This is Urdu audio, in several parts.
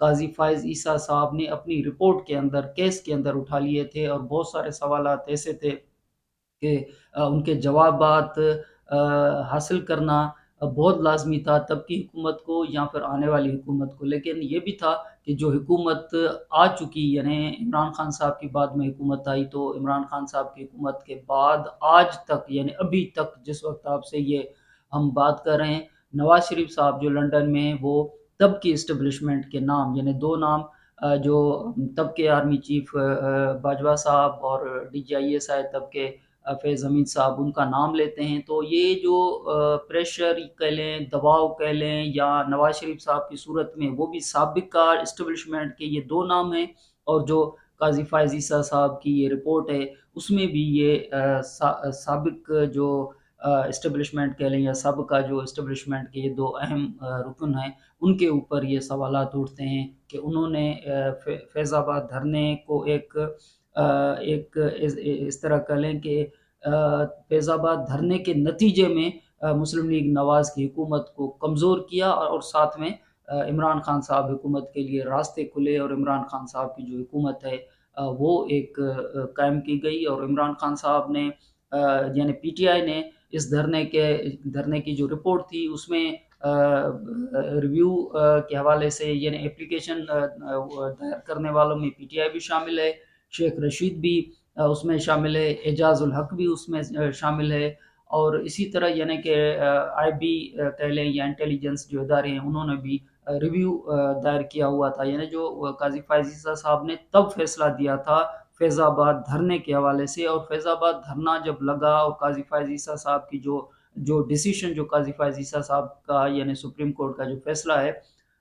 قاضی فائز عیسیٰ صاحب نے اپنی رپورٹ کے اندر، کیس کے اندر اٹھا لیے تھے، اور بہت سارے سوالات ایسے تھے کہ ان کے جوابات حاصل کرنا بہت لازمی تھا تب کی حکومت کو یا پھر آنے والی حکومت کو۔ لیکن یہ بھی تھا کہ جو حکومت آ چکی، یعنی عمران خان صاحب کی بعد میں حکومت آئی، تو عمران خان صاحب کی حکومت کے بعد آج تک، یعنی ابھی تک جس وقت آپ سے یہ ہم بات کر رہے ہیں، نواز شریف صاحب جو لنڈن میں ہیں، وہ تب کی اسٹیبلشمنٹ کے نام، یعنی دو نام جو تب کے آرمی چیف باجوہ صاحب اور D G I S I تب کے فیض حمید صاحب، ان کا نام لیتے ہیں، تو یہ جو پریشر کہہ لیں، دباؤ کہہ لیں، یا نواز شریف صاحب کی صورت میں وہ بھی سابقہ اسٹیبلشمنٹ کے یہ دو نام ہیں، اور جو قاضی فائز عیسیٰ صاحب کی یہ رپورٹ ہے اس میں بھی یہ سابق جو اسٹیبلشمنٹ کہہ لیں یا سابقہ جو اسٹیبلشمنٹ کے یہ دو اہم رکن ہیں، ان کے اوپر یہ سوالات اٹھتے ہیں کہ انہوں نے فیض آباد دھرنے کو ایک اس طرح کہہ لیں کہ فیض آباد دھرنے کے نتیجے میں مسلم لیگ نواز کی حکومت کو کمزور کیا، اور ساتھ میں عمران خان صاحب حکومت کے لیے راستے کھلے، اور عمران خان صاحب کی جو حکومت ہے وہ ایک قائم کی گئی۔ اور عمران خان صاحب نے یعنی پی ٹی آئی نے اس دھرنے کی جو رپورٹ تھی اس میں ریویو کے حوالے سے، یعنی اپلیکیشن دائر کرنے والوں میں پی ٹی آئی بھی شامل ہے، شیخ رشید بھی اس میں شامل ہے، اعجاز الحق بھی اس میں شامل ہے، اور اسی طرح یعنی کہ آئی بی کہہ لیں یا انٹیلیجنس جو ادارے ہیں انہوں نے بھی ریویو دائر کیا ہوا تھا، یعنی جو قاضی فائز عیسیٰ صاحب نے تب فیصلہ دیا تھا فیض آباد دھرنے کے حوالے سے، اور فیض آباد دھرنا جب لگا اور قاضی فائز عیسیٰ صاحب کی جو ڈیسیشن، جو قاضی فائز عیسیٰ صاحب کا یعنی سپریم کورٹ کا جو فیصلہ ہے،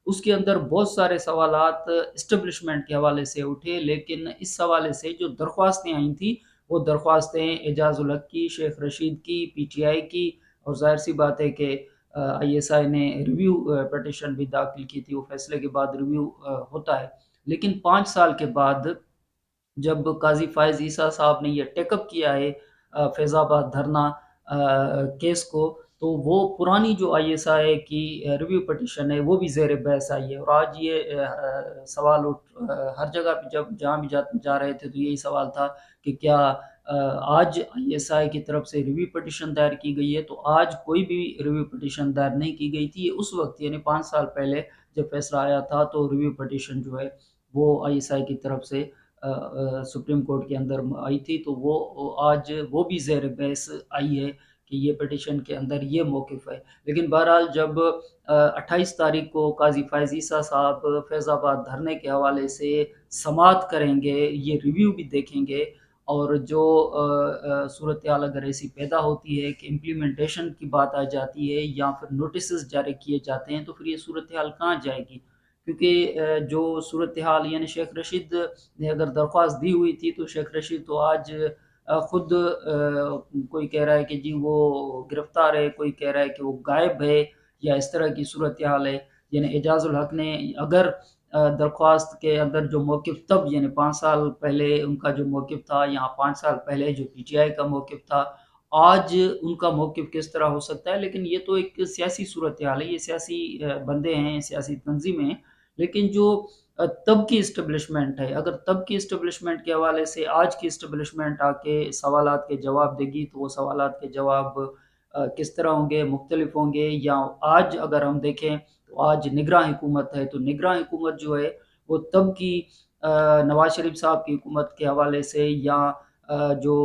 اس کے اندر بہت سارے سوالات اسٹیبلشمنٹ کے حوالے سے اٹھے، لیکن اس حوالے سے جو درخواستیں آئی تھیں وہ درخواستیں اعجاز الحق کی، شیخ رشید کی، پی ٹی آئی کی، اور ظاہر سی بات ہے کہ آئی ایس آئی نے ریویو پٹیشن بھی داخل کی تھی، وہ فیصلے کے بعد ریویو ہوتا ہے۔ لیکن 5 سال کے بعد جب قاضی فائز عیسیٰ صاحب نے یہ ٹیک اپ کیا ہے فیض آباد دھرنا کیس کو، تو وہ پرانی جو آئی ایس آئی کی ریویو پٹیشن ہے وہ بھی زیر بحث آئی ہے، اور آج یہ سوال ہر جگہ پہ جہاں بھی جا رہے تھے تو یہی سوال تھا کہ کیا آج آئی ایس آئی کی طرف سے ریویو پٹیشن دائر کی گئی ہے؟ تو آج کوئی بھی ریویو پٹیشن دائر نہیں کی گئی تھی، اس وقت یعنی 5 سال پہلے جب فیصلہ آیا تھا تو ریویو پٹیشن جو ہے وہ آئی ایس آئی کی طرف سے سپریم کورٹ کے اندر آئی تھی، تو وہ آج وہ بھی زیر بحث آئی ہے کہ یہ پٹیشن کے اندر یہ موقف ہے۔ لیکن بہرحال جب 28 تاریخ کو قاضی فائز عیسیٰ صاحب فیض آباد دھرنے کے حوالے سے سماعت کریں گے، یہ ریویو بھی دیکھیں گے، اور جو صورتحال اگر ایسی پیدا ہوتی ہے کہ امپلیمنٹیشن کی بات آ جاتی ہے یا پھر نوٹسز جاری کیے جاتے ہیں، تو پھر یہ صورتحال کہاں جائے گی؟ کیونکہ جو صورتحال یعنی شیخ رشید نے اگر درخواست دی ہوئی تھی تو شیخ رشید تو آج خود کوئی کہہ رہا ہے کہ جی وہ گرفتار ہے، کوئی کہہ رہا ہے کہ وہ غائب ہے، یا اس طرح کی صورتحال ہے۔ یعنی اعجاز الحق نے اگر درخواست کے اندر جو موقف تب یعنی 5 سال پہلے ان کا جو موقف تھا، یا 5 سال پہلے جو پی ٹی آئی کا موقف تھا، آج ان کا موقف کس طرح ہو سکتا ہے؟ لیکن یہ تو ایک سیاسی صورتحال ہے، یہ سیاسی بندے ہیں، سیاسی تنظیمیں ہیں، لیکن جو تب کی اسٹیبلشمنٹ ہے، اگر تب کی اسٹیبلشمنٹ کے حوالے سے آج کی اسٹیبلشمنٹ آ کے سوالات کے جواب دے گی، تو وہ سوالات کے جواب کس طرح ہوں گے؟ مختلف ہوں گے۔ یا آج اگر ہم دیکھیں تو آج نگراں حکومت ہے، تو نگراں حکومت جو ہے وہ تب کی نواز شریف صاحب کی حکومت کے حوالے سے، یا جو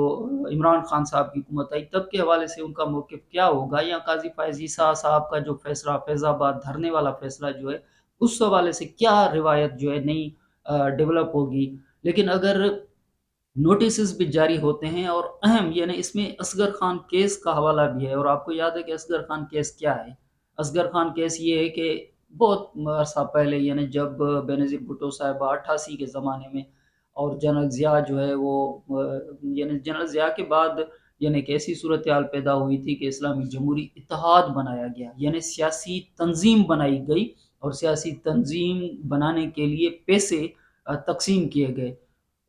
عمران خان صاحب کی حکومت آئی تب کے حوالے سے ان کا موقف کیا ہوگا، یا قاضی فائز عیسیٰ صاحب کا جو فیصلہ فیض آباد دھرنے والا فیصلہ جو ہے اس حوالے سے کیا روایت جو ہے نئی ڈیولپ ہوگی۔ لیکن اگر نوٹسز بھی جاری ہوتے ہیں، اور اہم یعنی اس میں اصغر خان کیس کا حوالہ بھی ہے، اور آپ کو یاد ہے کہ اصغر خان کیس کیا ہے؟ اصغر خان کیس یہ ہے کہ بہت عرصہ پہلے، یعنی جب بینظیر بھٹو صاحبہ 88 کے زمانے میں، اور جنرل ضیاء جو ہے وہ یعنی جنرل ضیاء کے بعد یعنی ایک ایسی صورتحال پیدا ہوئی تھی کہ اسلامی جمہوری اتحاد بنایا گیا، یعنی سیاسی تنظیم بنائی گئی، اور سیاسی تنظیم بنانے کے لیے پیسے تقسیم کیے گئے۔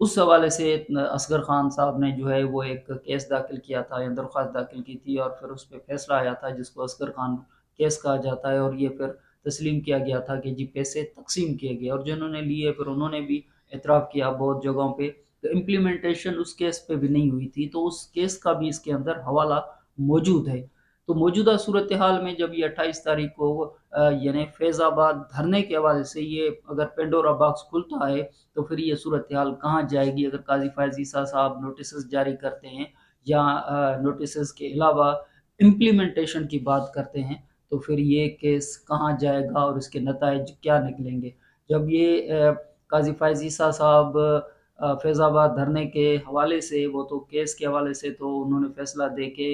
اس حوالے سے اصغر خان صاحب نے جو ہے وہ ایک کیس داخل کیا تھا، یا درخواست داخل کی تھی، اور پھر اس پہ فیصلہ آیا تھا جس کو اصغر خان کیس کہا جاتا ہے، اور یہ پھر تسلیم کیا گیا تھا کہ جی پیسے تقسیم کیے گئے، اور جنہوں نے لیے پھر انہوں نے بھی اعتراف کیا بہت جگہوں پہ، تو امپلیمنٹیشن اس کیس پہ بھی نہیں ہوئی تھی، تو اس کیس کا بھی اس کے اندر حوالہ موجود ہے۔ تو موجودہ صورتحال میں جب یہ 28 تاریخ کو یعنی فیض آباد دھرنے کے حوالے سے یہ اگر پینڈورا باکس کھلتا ہے تو پھر یہ صورتحال کہاں جائے گی؟ اگر قاضی فائز عیسیٰ صاحب نوٹسز جاری کرتے ہیں یا نوٹسز کے علاوہ امپلیمنٹیشن کی بات کرتے ہیں تو پھر یہ کیس کہاں جائے گا اور اس کے نتائج کیا نکلیں گے؟ جب یہ قاضی فائز عیسیٰ صاحب فیض آباد دھرنے کے حوالے سے، وہ تو کیس کے حوالے سے تو انہوں نے فیصلہ دے کے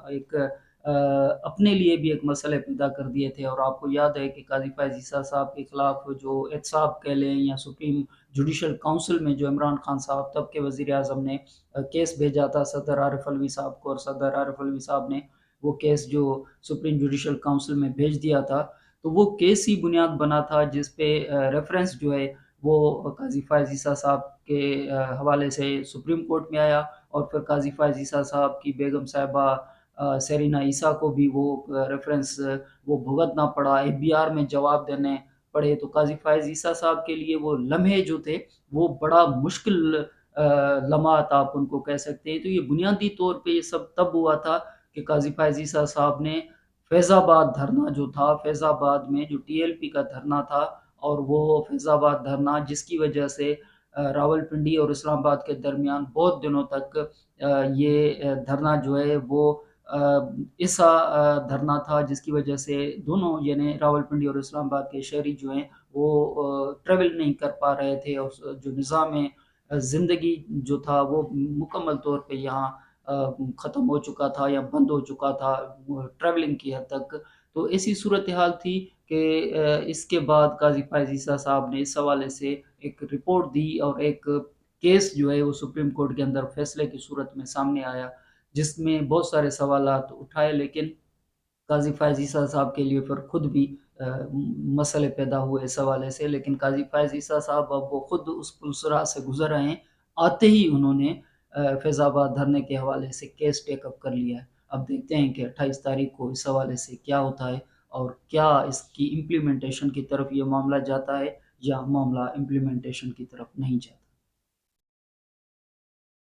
ایک اپنے لیے بھی ایک مسئلے پیدا کر دیے تھے، اور آپ کو یاد ہے کہ قاضی فائز عیسیٰ صاحب کے خلاف جو احتساب کہہ لیں یا سپریم جوڈیشل کونسل میں جو عمران خان صاحب تب کے وزیر اعظم نے کیس بھیجا تھا صدر عارف علوی صاحب کو، اور صدر عارف علوی صاحب نے وہ کیس جو سپریم جوڈیشل کونسل میں بھیج دیا تھا، تو وہ کیس ہی بنیاد بنا تھا جس پہ ریفرنس جو ہے وہ قاضی فائز عیسیٰ صاحب کے حوالے سے سپریم کورٹ میں آیا، اور پھر قاضی فائز عیسیٰ صاحب کی بیگم صاحبہ سیرینہ عیسیٰ کو بھی وہ ریفرنس وہ بھگتنا پڑا، ABR میں جواب دینے پڑے۔ تو قاضی فائز عیسیٰ صاحب کے لیے وہ لمحے جو تھے وہ بڑا مشکل لمحات آپ ان کو کہہ سکتے ہیں۔ تو یہ بنیادی طور پہ یہ سب تب ہوا تھا کہ قاضی فائز عیسیٰ صاحب نے فیض آباد دھرنا جو تھا، فیض آباد میں جو TLP کا دھرنا تھا، اور وہ فیض آباد دھرنا جس کی وجہ سے راول پنڈی اور اسلام آباد کے درمیان بہت دنوں تک یہ دھرنا جو ہے وہ ایسا دھرنا تھا جس کی وجہ سے دونوں یعنی راول پنڈی اور اسلام آباد کے شہری جو ہیں وہ ٹریول نہیں کر پا رہے تھے، اور جو نظام زندگی جو تھا وہ مکمل طور پہ یہاں ختم ہو چکا تھا یا بند ہو چکا تھا ٹریولنگ کی حد تک۔ تو ایسی صورتحال تھی کہ اس کے بعد قاضی فائز عیسیٰ صاحب نے اس حوالے سے ایک رپورٹ دی، اور ایک کیس جو ہے وہ سپریم کورٹ کے اندر فیصلے کی صورت میں سامنے آیا، جس میں بہت سارے سوالات اٹھائے، لیکن قاضی فائز عیسیٰ صاحب کے لیے پھر خود بھی مسئلے پیدا ہوئے اس حوالے سے، لیکن قاضی فائز عیسیٰ صاحب اب وہ خود اس پلسرا سے گزر رہے ہیں، آتے ہی انہوں نے فیض آباد دھرنے کے حوالے سے کیس ٹیک اپ کر لیا ہے۔ اب دیکھتے ہیں کہ 28 تاریخ کو اس حوالے سے کیا ہوتا ہے، اور کیا اس کی امپلیمنٹیشن کی طرف یہ معاملہ جاتا ہے یا معاملہ امپلیمنٹیشن کی طرف نہیں جاتا۔